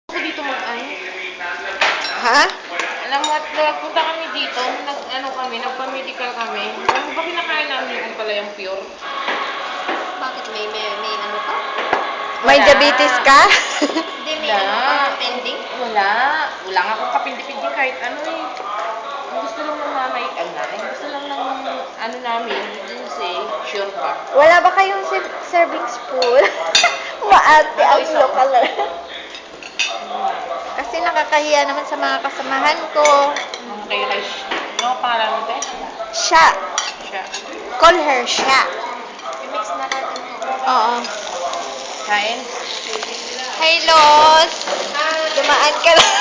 Ako dito mag-ano. Ha? Alam mo, nagpunta kami dito, nagpa-medical kami. Alam mo ba kinakain namin yung pala yung pure? Bakit may ano ka? May diabetes ka? Hindi, may ano ka pending? Wala. Wala nga akong kapindi-pindi kahit ano eh. Ang gusto lang ng nanay, gusto lang ng ano namin, yun sure ba? Wala ba kayong serving spoon? Maarte ang lokal. Kasi nakakahiya naman sa mga kasamahan ko. Okay, ano pangalan mo te? Siya. Siya. Call her siya. I-mix na natin ito. Oo. Kain? Hey, Los! Dumaan ka lang.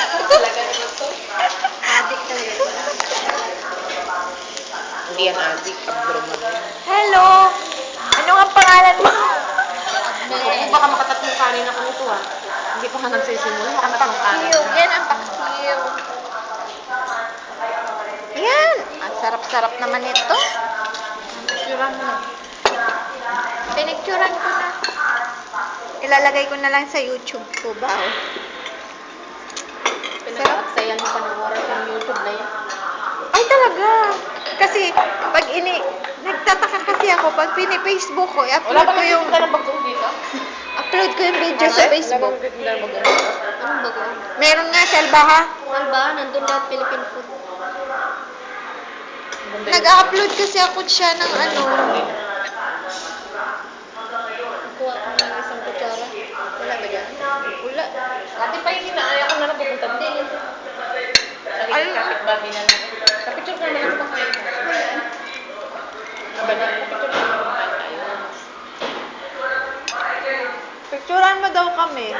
Adik talaga. Hindi yan adik, abnormal yan. Hello! Ano ang pangalan mo? Kung baka makatatlong kanin ako nito ah. Hindi pa ka nagsisimula, makatatlong kanin. Paksiw. Yan ang paksiw. Yan. Ang sarap-sarap naman ito. Picturean mo na. Pinicturan ko na. Ilalagay ko na lang sa YouTube ko ba? Pinag-aksayan mo pa ng oras ng YouTube na yan. Ay talaga. Kasi pag nagtataka kasi ako pag pini-Facebook ko, Wala i-upload ba ko yung nagtitinda ng bagong dito? upload ko yung video sa Facebook. Wala ba nagtitinda ng bagong dito? Anong bago? Meron nga sa Albaha. Alba, nandun lahat Philippine food. Nag-upload kasi ako siya ng ano. Kuha ko ng isang kutsara. Wala ba dyan? Wala. Dati pa yung kinaaya ko na lang pupunta din. Ay, kapit-babi na lang. Kapicture ka naman ako pakain mo. Kapicture ka naman tayo. Picturean mo daw kami.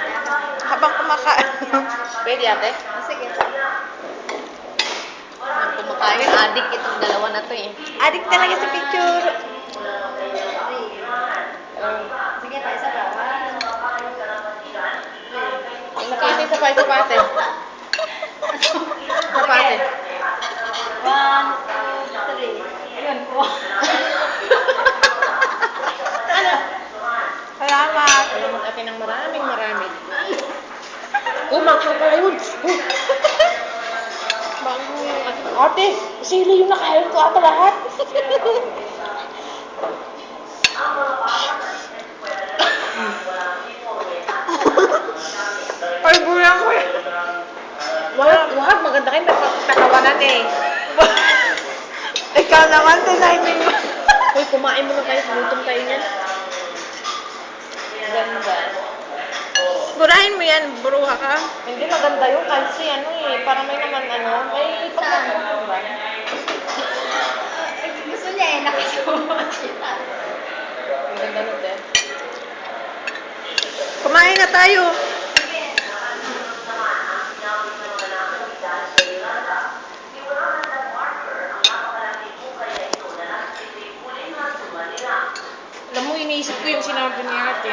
Habang kumakain. Pwede ate? Sige. Nang kumakain, adik itong dalawa na to eh. Adik talaga sa picture. Sige pa, isa pa. Isa pa ate. Isa pa ate. 1, 2, 3. Ayun po. Salamat. Salamat ate ng marami. Kumakal pala yun. Ate, sili yung nakain ko ata lahat. Ay, bulang ko. Wag, maganda kayo nagkakawanan eh. Ikaw naman, tiniming mo. Hoy, kumain mo na kayo, gutom tayo niyan. Ganda. Burahin mo yan, buruha ka. Hindi maganda yung kasi ano eh, para may naman ano, may pagkakulang ba? Gusto niya eh, nakasuot siya. Ang ganda nun din. Kumain na tayo. Alam mo, iniisip ko yung sinabi ni ate.